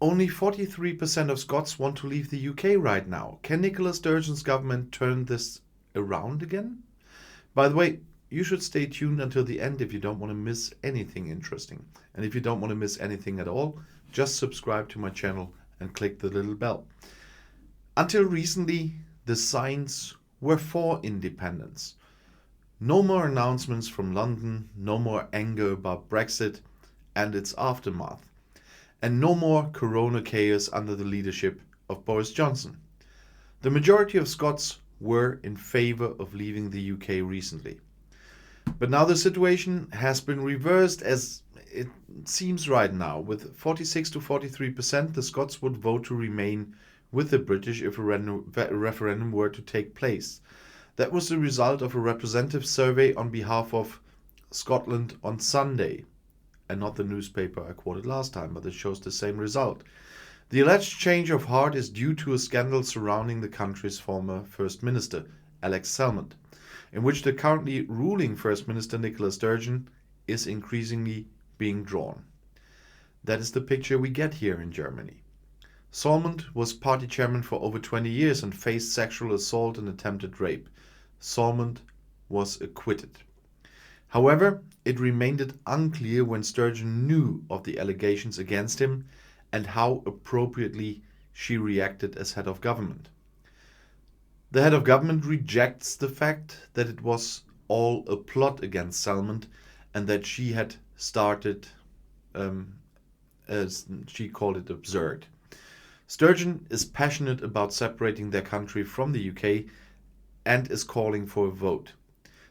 Only 43% of Scots want to leave the UK right now. Can Nicola Sturgeon's government turn this around again? By the way, you should stay tuned until the end if you don't want to miss anything interesting. And if you don't want to miss anything at all, just subscribe to my channel and click the little bell. Until recently, the signs were for independence. No more announcements from London, no more anger about Brexit and its aftermath, and no more corona chaos under the leadership of Boris Johnson. The majority of Scots were in favour of leaving the UK recently. But now the situation has been reversed, as it seems right now. With 46 to 43%, the Scots would vote to remain with the British if a referendum were to take place. That was the result of a representative survey on behalf of Scotland on Sunday, and not the newspaper I quoted last time, but it shows the same result. The alleged change of heart is due to a scandal surrounding the country's former First Minister, Alex Salmond, in which the currently ruling First Minister Nicola Sturgeon is increasingly being drawn. That is the picture we get here in Germany. Salmond was party chairman for over 20 years and faced sexual assault and attempted rape. Salmond was acquitted. However, it remained unclear when Sturgeon knew of the allegations against him and how appropriately she reacted as head of government. The head of government rejects the fact that it was all a plot against Salmond and that she had started, as she called it, absurd. Sturgeon is passionate about separating their country from the UK and is calling for a vote.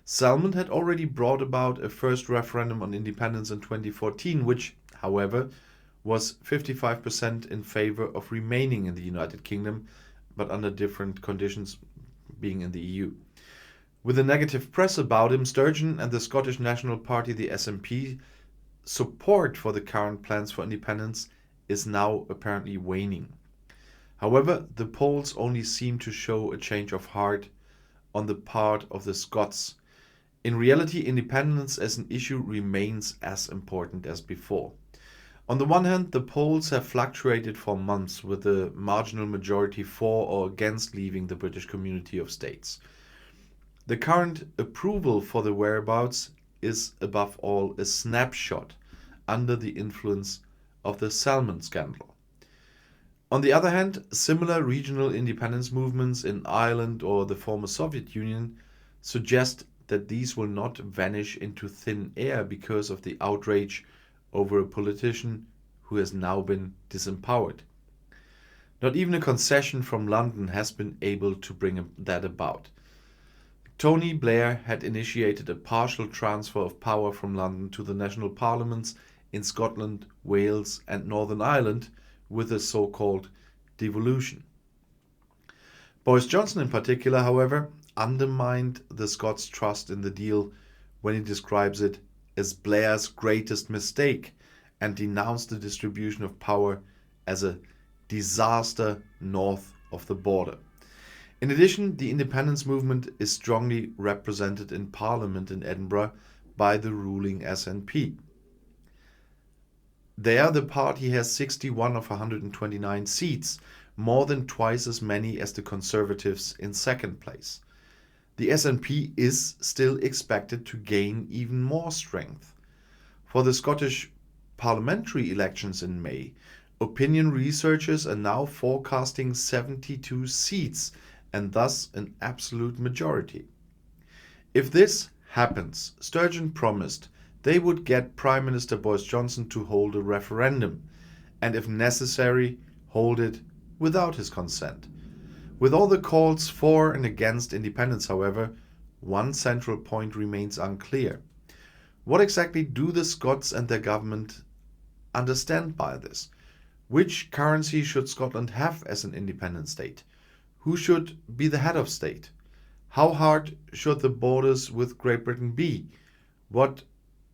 Salmond had already brought about a first referendum on independence in 2014, which, however, was 55% in favour of remaining in the United Kingdom, but under different conditions, being in the EU. With a negative press about him, Sturgeon and the Scottish National Party, the SNP, support for the current plans for independence is now apparently waning. However, the polls only seem to show a change of heart on the part of the Scots. In reality, independence as an issue remains as important as before. On the one hand, the polls have fluctuated for months with a marginal majority for or against leaving the British community of states. The current approval for the whereabouts is above all a snapshot under the influence of the Salmond scandal. On the other hand, similar regional independence movements in Ireland or the former Soviet Union suggest that these will not vanish into thin air because of the outrage over a politician who has now been disempowered. Not even a concession from London has been able to bring that about. Tony Blair had initiated a partial transfer of power from London to the national parliaments in Scotland, Wales and Northern Ireland with a so-called devolution. Boris Johnson in particular, however, undermined the Scots' trust in the deal when he describes it as Blair's greatest mistake and denounced the distribution of power as a disaster north of the border. In addition, the independence movement is strongly represented in Parliament in Edinburgh by the ruling SNP. There, the party has 61 of 129 seats, more than twice as many as the Conservatives in second place. The SNP is still expected to gain even more strength. For the Scottish parliamentary elections in May, opinion researchers are now forecasting 72 seats and thus an absolute majority. If this happens, Sturgeon promised they would get Prime Minister Boris Johnson to hold a referendum, and if necessary, hold it without his consent. With all the calls for and against independence, however, one central point remains unclear. What exactly do the Scots and their government understand by this? Which currency should Scotland have as an independent state? Who should be the head of state? How hard should the borders with Great Britain be? What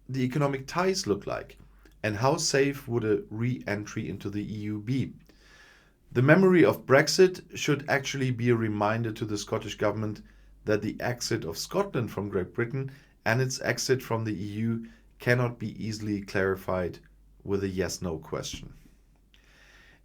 the economic ties look like? And how safe would a re-entry into the EU be? The memory of Brexit should actually be a reminder to the Scottish Government that the exit of Scotland from Great Britain and its exit from the EU cannot be easily clarified with a yes-no question.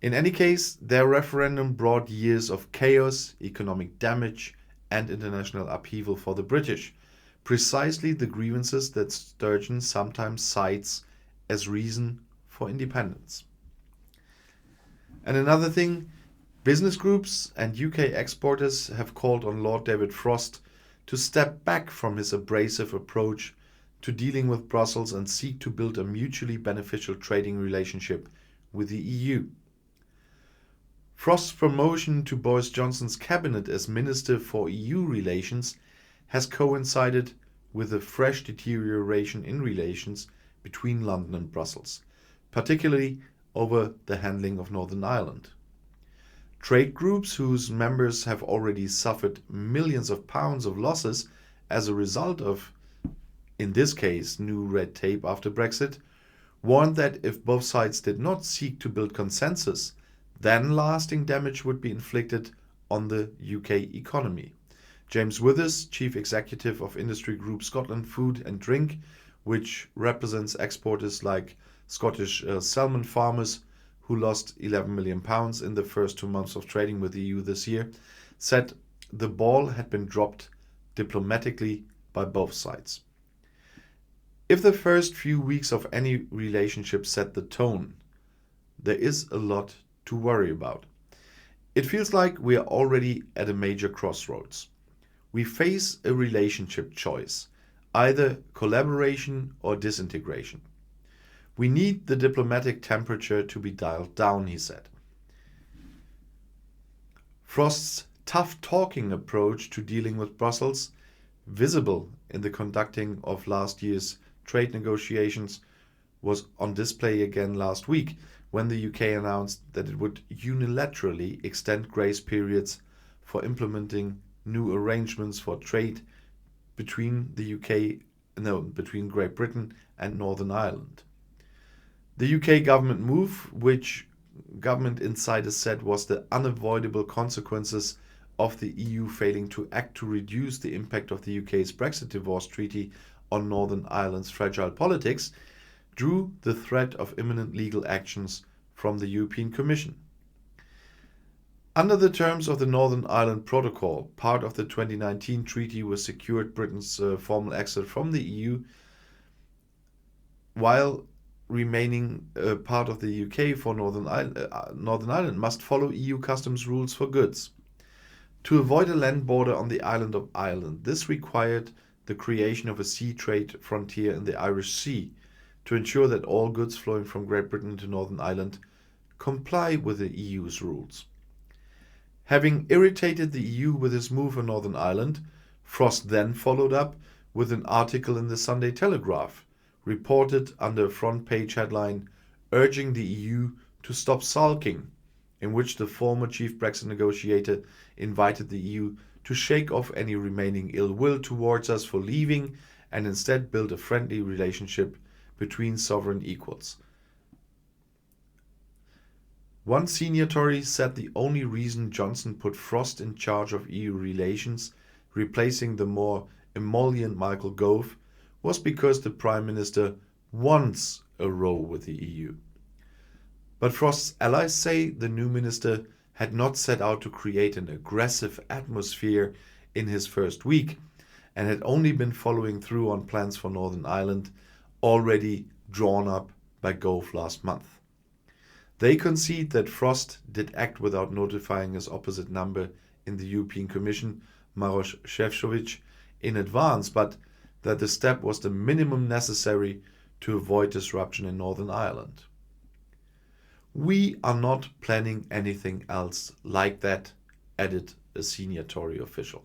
In any case, their referendum brought years of chaos, economic damage, and international upheaval for the British, precisely the grievances that Sturgeon sometimes cites as reason for independence. And another thing, business groups and UK exporters have called on Lord David Frost to step back from his abrasive approach to dealing with Brussels and seek to build a mutually beneficial trading relationship with the EU. Frost's promotion to Boris Johnson's cabinet as Minister for EU Relations has coincided with a fresh deterioration in relations between London and Brussels, particularly over the handling of Northern Ireland. Trade groups whose members have already suffered millions of pounds of losses as a result of, in this case, new red tape after Brexit, warned that if both sides did not seek to build consensus, then lasting damage would be inflicted on the UK economy. James Withers, Chief Executive of industry group Scotland Food and Drink, which represents exporters like Scottish salmon farmers who lost £11 million in the first 2 months of trading with the EU this year, said the ball had been dropped diplomatically by both sides. If the first few weeks of any relationship set the tone, there is a lot to worry about. It feels like we are already at a major crossroads. We face a relationship choice, either collaboration or disintegration. We need the diplomatic temperature to be dialed down, he said. Frost's tough-talking approach to dealing with Brussels, visible in the conducting of last year's trade negotiations, was on display again last week when the UK announced that it would unilaterally extend grace periods for implementing new arrangements for trade between between Great Britain and Northern Ireland. The UK government move, which government insiders said was the unavoidable consequences of the EU failing to act to reduce the impact of the UK's Brexit divorce treaty on Northern Ireland's fragile politics, drew the threat of imminent legal actions from the European Commission. Under the terms of the Northern Ireland Protocol, part of the 2019 treaty was secured Britain's formal exit from the EU, while remaining part of the UK for Northern Ireland must follow EU customs rules for goods. To avoid a land border on the island of Ireland, this required the creation of a sea trade frontier in the Irish Sea to ensure that all goods flowing from Great Britain to Northern Ireland comply with the EU's rules. Having irritated the EU with his move on Northern Ireland, Frost then followed up with an article in the Sunday Telegraph, reported under a front-page headline urging the EU to stop sulking, in which the former chief Brexit negotiator invited the EU to shake off any remaining ill will towards us for leaving and instead build a friendly relationship between sovereign equals. One senior Tory said the only reason Johnson put Frost in charge of EU relations, replacing the more emollient Michael Gove, was because the Prime Minister wants a row with the EU. But Frost's allies say the new minister had not set out to create an aggressive atmosphere in his first week and had only been following through on plans for Northern Ireland already drawn up by Gove last month. They concede that Frost did act without notifying his opposite number in the European Commission, Maroš Šefčovič, in advance, but that the step was the minimum necessary to avoid disruption in Northern Ireland. We are not planning anything else like that, added a senior Tory official.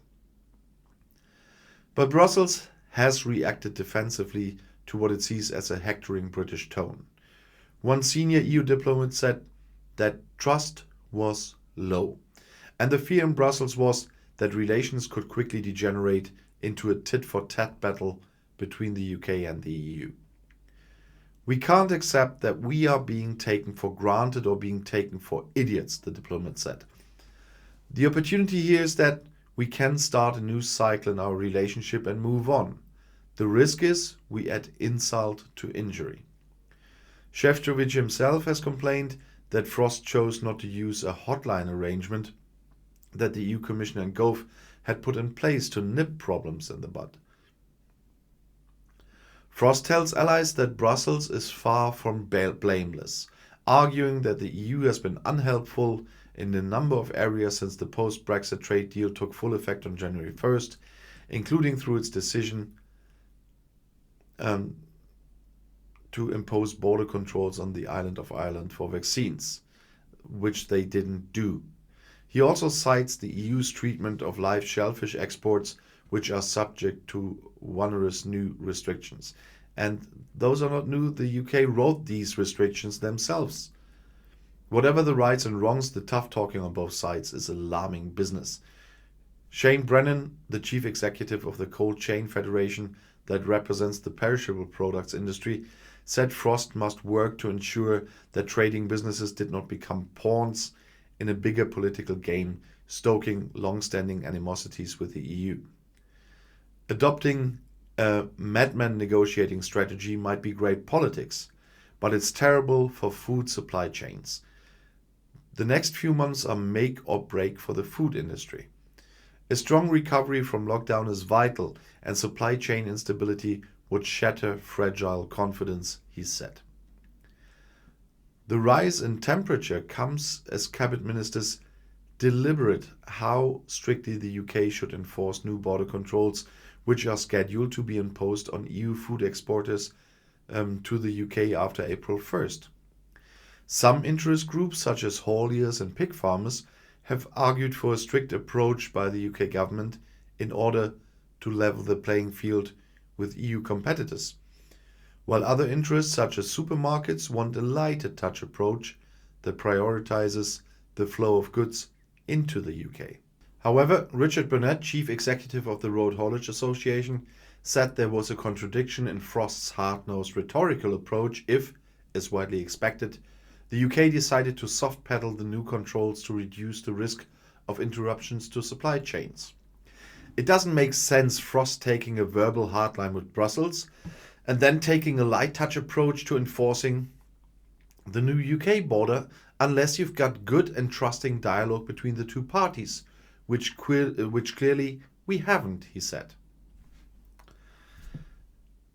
But Brussels has reacted defensively to what it sees as a hectoring British tone. One senior EU diplomat said that trust was low, and the fear in Brussels was that relations could quickly degenerate into a tit-for-tat battle between the UK and the EU. We can't accept that we are being taken for granted or being taken for idiots, the diplomat said. The opportunity here is that we can start a new cycle in our relationship and move on. The risk is we add insult to injury. Šefčovič himself has complained that Frost chose not to use a hotline arrangement that the EU Commission and Gove had put in place to nip problems in the bud. Frost tells allies that Brussels is far from blameless, arguing that the EU has been unhelpful in a number of areas since the post-Brexit trade deal took full effect on January 1st, including through its decision to impose border controls on the island of Ireland for vaccines, which they didn't do. He also cites the EU's treatment of live shellfish exports, which are subject to onerous new restrictions. And those are not new. The UK wrote these restrictions themselves. Whatever the rights and wrongs, the tough talking on both sides is alarming business. Shane Brennan, the chief executive of the Cold Chain Federation that represents the perishable products industry, said Frost must work to ensure that trading businesses did not become pawns in a bigger political game, stoking long-standing animosities with the EU. Adopting a madman negotiating strategy might be great politics, but it's terrible for food supply chains. The next few months are make or break for the food industry. A strong recovery from lockdown is vital, and supply chain instability would shatter fragile confidence, he said. The rise in temperature comes as cabinet ministers deliberate how strictly the UK should enforce new border controls, which are scheduled to be imposed on EU food exporters to the UK after April 1st. Some interest groups, such as hauliers and pig farmers, have argued for a strict approach by the UK government in order to level the playing field with EU competitors, while other interests, such as supermarkets, want a lighter touch approach that prioritizes the flow of goods into the UK. However, Richard Burnett, chief executive of the Road Haulage Association, said there was a contradiction in Frost's hard-nosed rhetorical approach if, as widely expected, the UK decided to soft-pedal the new controls to reduce the risk of interruptions to supply chains. It doesn't make sense Frost taking a verbal hardline with Brussels and then taking a light-touch approach to enforcing the new UK border unless you've got good and trusting dialogue between the two parties, which clearly we haven't, he said.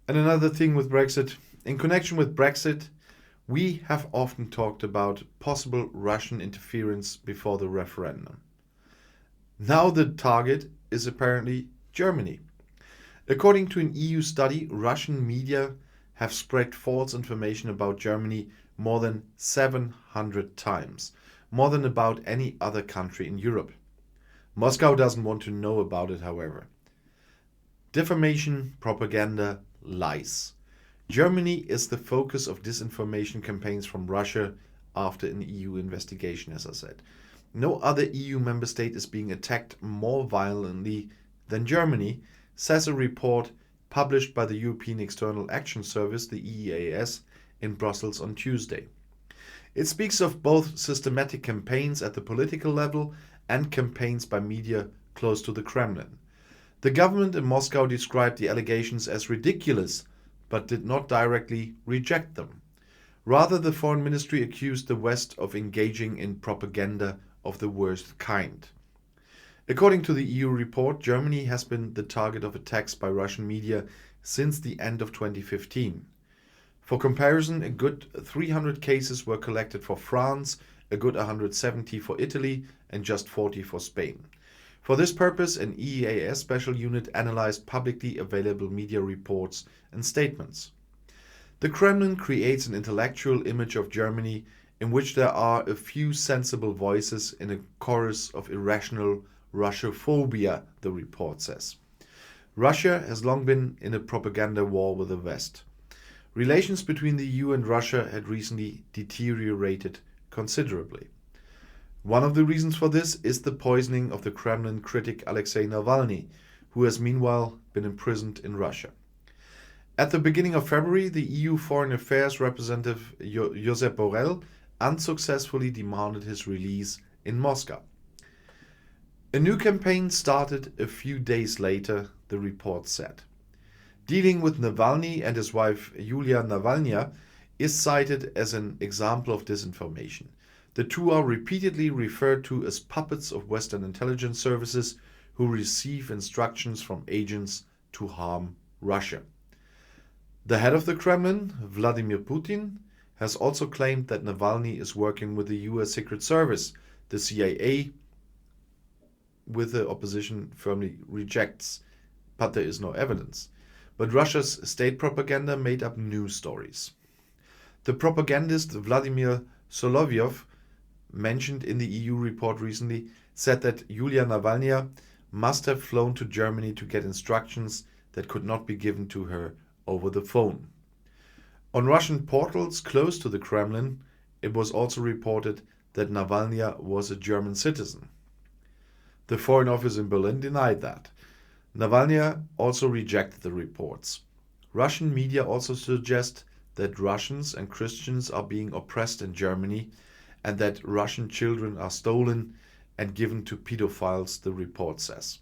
And another thing with Brexit. In connection with Brexit, we have often talked about possible Russian interference before the referendum. Now the target is apparently Germany. According to an EU study, Russian media have spread false information about Germany more than 700 times, more than about any other country in Europe. Moscow doesn't want to know about it, however. Defamation, propaganda, lies. Germany is the focus of disinformation campaigns from Russia after an EU investigation, as I said. No other EU member state is being attacked more violently than Germany, says a report published by the European External Action Service, the EEAS, in Brussels on Tuesday. It speaks of both systematic campaigns at the political level and campaigns by media close to the Kremlin. The government in Moscow described the allegations as ridiculous, but did not directly reject them. Rather, the Foreign Ministry accused the West of engaging in propaganda of the worst kind. According to the EU report, Germany has been the target of attacks by Russian media since the end of 2015. For comparison, a good 300 cases were collected for France, a good 170 for Italy, and just 40 for Spain. For this purpose, an EEAS special unit analyzed publicly available media reports and statements. The Kremlin creates an intellectual image of Germany in which there are a few sensible voices in a chorus of irrational Russophobia, the report says. Russia has long been in a propaganda war with the West. Relations between the EU and Russia had recently deteriorated considerably. One of the reasons for this is the poisoning of the Kremlin critic Alexei Navalny, who has meanwhile been imprisoned in Russia. At the beginning of February, the EU Foreign Affairs representative Josep Borrell unsuccessfully demanded his release in Moscow. A new campaign started a few days later, the report said. Dealing with Navalny and his wife Yulia Navalnaya is cited as an example of disinformation. The two are repeatedly referred to as puppets of Western intelligence services who receive instructions from agents to harm Russia. The head of the Kremlin, Vladimir Putin, has also claimed that Navalny is working with the US Secret Service, the CIA, with the opposition firmly rejects, but there is no evidence. But Russia's state propaganda made up new stories. The propagandist Vladimir Solovyov, mentioned in the EU report recently, said that Yulia Navalny must have flown to Germany to get instructions that could not be given to her over the phone. On Russian portals close to the Kremlin, it was also reported that Navalny was a German citizen. The Foreign Office in Berlin denied that. Navalny also rejected the reports. Russian media also suggest that Russians and Christians are being oppressed in Germany and that Russian children are stolen and given to pedophiles, the report says.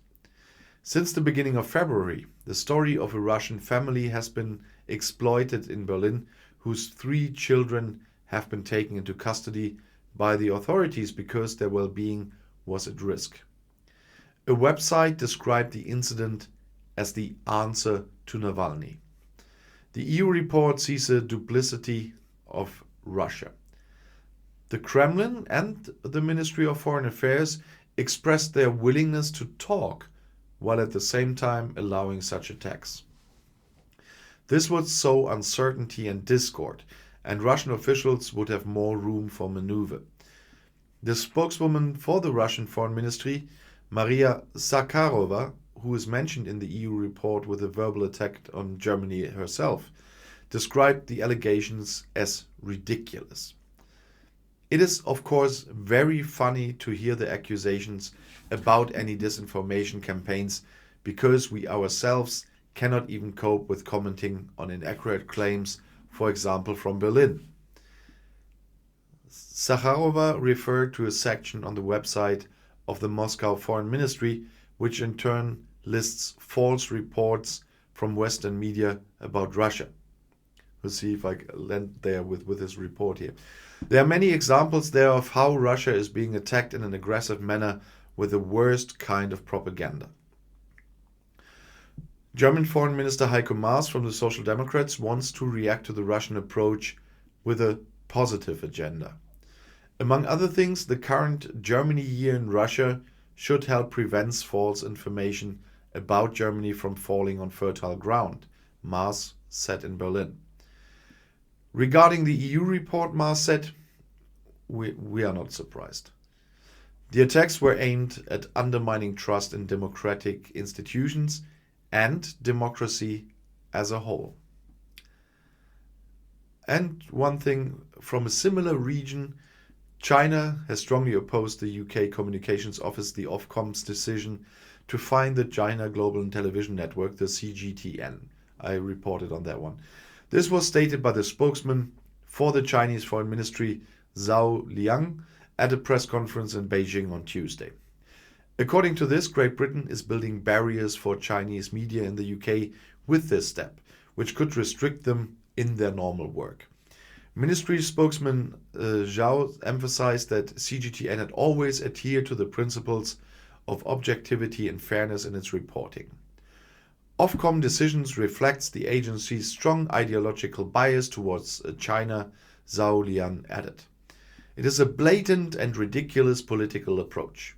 Since the beginning of February, the story of a Russian family has been exploited in Berlin, whose 3 children have been taken into custody by the authorities because their well-being was at risk. A website described the incident as the answer to Navalny. The EU report sees a duplicity of Russia. The Kremlin and the Ministry of Foreign Affairs expressed their willingness to talk while at the same time allowing such attacks. This would sow uncertainty and discord, and Russian officials would have more room for maneuver. The spokeswoman for the Russian Foreign Ministry, Maria Zakharova, who is mentioned in the EU report with a verbal attack on Germany herself, described the allegations as ridiculous. It is, of course, very funny to hear the accusations about any disinformation campaigns because we ourselves cannot even cope with commenting on inaccurate claims, for example, from Berlin. Zakharova referred to a section on the website of the Moscow Foreign Ministry, which in turn lists false reports from Western media about Russia. We'll see if I land there with this report here. There are many examples there of how Russia is being attacked in an aggressive manner with the worst kind of propaganda. German Foreign Minister Heiko Maas from the Social Democrats wants to react to the Russian approach with a positive agenda. Among other things, the current Germany year in Russia should help prevent false information about Germany from falling on fertile ground, Maas said in Berlin. Regarding the EU report, Maas said, we are not surprised. The attacks were aimed at undermining trust in democratic institutions and democracy as a whole. And one thing from a similar region, China has strongly opposed the UK Communications Office, the Ofcom's decision to fine the China Global Television Network, the CGTN. I reported on that one. This was stated by the spokesman for the Chinese Foreign Ministry, Zhao Liang, at a press conference in Beijing on Tuesday. According to this, Great Britain is building barriers for Chinese media in the UK with this step, which could restrict them in their normal work. Ministry spokesman Zhao emphasized that CGTN had always adhered to the principles of objectivity and fairness in its reporting. Ofcom decisions reflects the agency's strong ideological bias towards China, Zhao Liang added. It is a blatant and ridiculous political approach.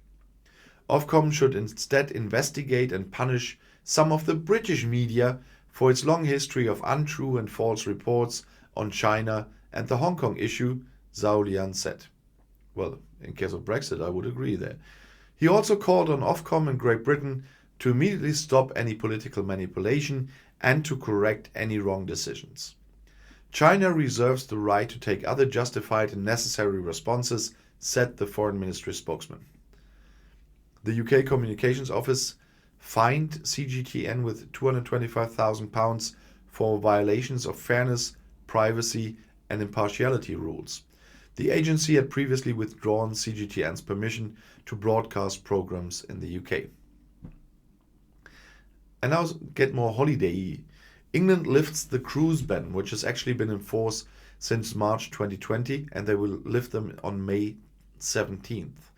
Ofcom should instead investigate and punish some of the British media for its long history of untrue and false reports on China and the Hong Kong issue, Zhao Liang said. Well, in case of Brexit, I would agree there. He also called on Ofcom and Great Britain to immediately stop any political manipulation and to correct any wrong decisions. China reserves the right to take other justified and necessary responses, said the Foreign Ministry spokesman. The UK Communications Office fined CGTN with £225,000 for violations of fairness, privacy and impartiality rules. The agency had previously withdrawn CGTN's permission to broadcast programs in the UK. And now get more holiday-y. England lifts the cruise ban, which has actually been in force since March 2020, and they will lift them on May 17th.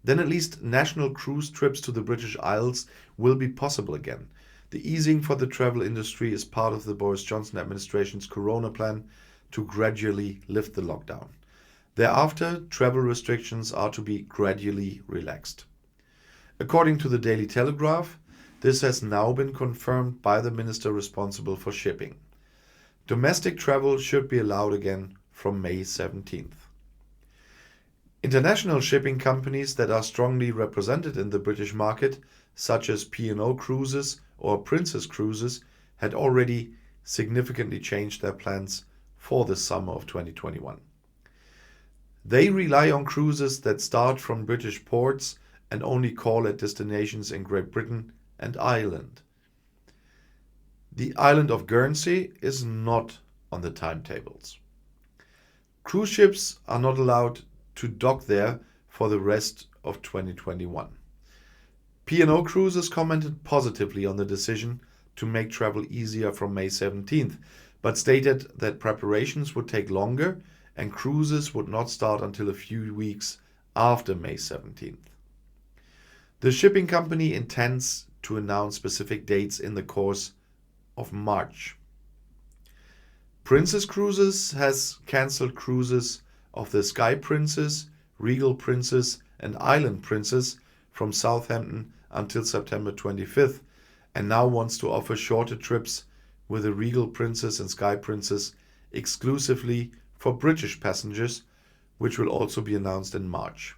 Then at least national cruise trips to the British Isles will be possible again. The easing for the travel industry is part of the Boris Johnson administration's Corona plan to gradually lift the lockdown. Thereafter, travel restrictions are to be gradually relaxed. According to the Daily Telegraph, this has now been confirmed by the minister responsible for shipping. Domestic travel should be allowed again from May 17th. International shipping companies that are strongly represented in the British market, such as P&O Cruises or Princess Cruises, had already significantly changed their plans for the summer of 2021. They rely on cruises that start from British ports and only call at destinations in Great Britain and Ireland. The island of Guernsey is not on the timetables. Cruise ships are not allowed to dock there for the rest of 2021. P&O Cruises commented positively on the decision to make travel easier from May 17th, but stated that preparations would take longer and cruises would not start until a few weeks after May 17th. The shipping company intends to announce specific dates in the course of March. Princess Cruises has cancelled cruises of the Sky Princess, Regal Princess and Island Princess from Southampton until September 25th and now wants to offer shorter trips with the Regal Princess and Sky Princess exclusively for British passengers, which will also be announced in March.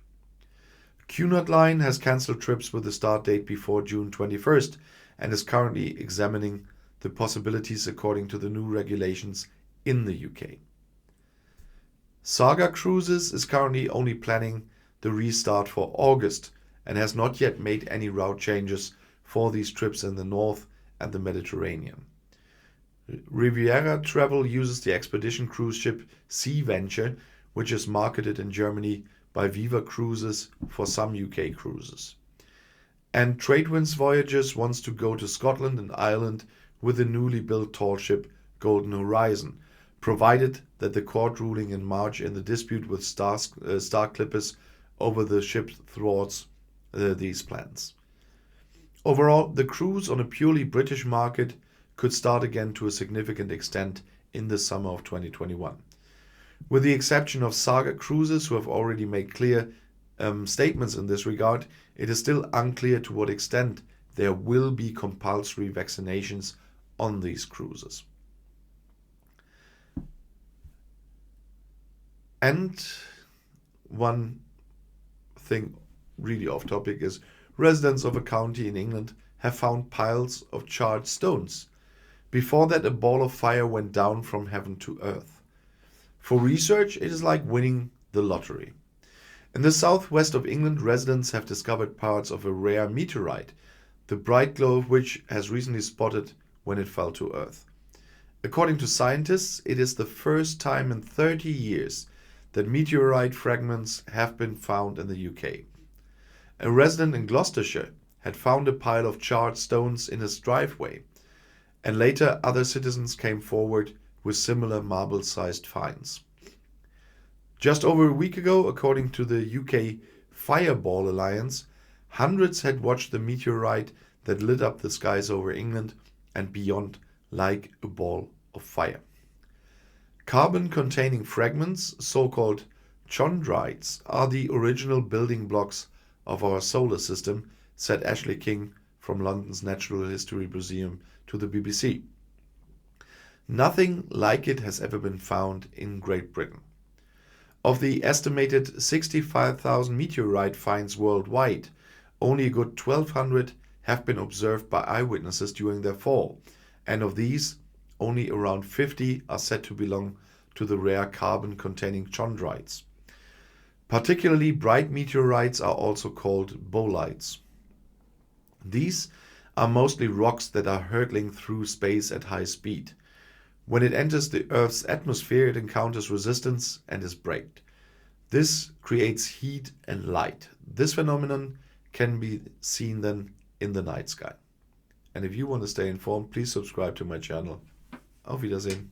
Cunard Line has cancelled trips with a start date before June 21st and is currently examining the possibilities according to the new regulations in the UK. Saga Cruises is currently only planning the restart for August and has not yet made any route changes for these trips in the North and the Mediterranean. Riviera Travel uses the expedition cruise ship Sea Venture, which is marketed in Germany by Viva Cruises for some UK cruises. And Tradewinds Voyages wants to go to Scotland and Ireland with the newly built tall ship Golden Horizon, provided that the court ruling in March in the dispute with Star Clippers over the ship thwarts these plans. Overall, the cruise on a purely British market could start again to a significant extent in the summer of 2021. With the exception of Saga Cruises, who have already made clear statements in this regard, it is still unclear to what extent there will be compulsory vaccinations on these cruises. And one thing really off topic is residents of a county in England have found piles of charred stones. Before that, a ball of fire went down from heaven to earth. For research, it is like winning the lottery. In the southwest of England, residents have discovered parts of a rare meteorite, the bright glow of which has recently spotted when it fell to earth. According to scientists, it is the first time in 30 years that meteorite fragments have been found in the UK. A resident in Gloucestershire had found a pile of charred stones in his driveway, and later other citizens came forward with similar marble-sized finds. Just over a week ago, according to the UK Fireball Alliance, hundreds had watched the meteorite that lit up the skies over England and beyond like a ball of fire. Carbon-containing fragments, so-called chondrites, are the original building blocks of our solar system, said Ashley King from London's Natural History Museum to the BBC. Nothing like it has ever been found in Great Britain. Of the estimated 65,000 meteorite finds worldwide, only a good 1,200 have been observed by eyewitnesses during their fall, and of these, only around 50 are said to belong to the rare carbon-containing chondrites. Particularly bright meteorites are also called bolides. These are mostly rocks that are hurtling through space at high speed. When it enters the Earth's atmosphere, it encounters resistance and is braked. This creates heat and light. This phenomenon can be seen then in the night sky. And if you want to stay informed, please subscribe to my channel. Auf Wiedersehen.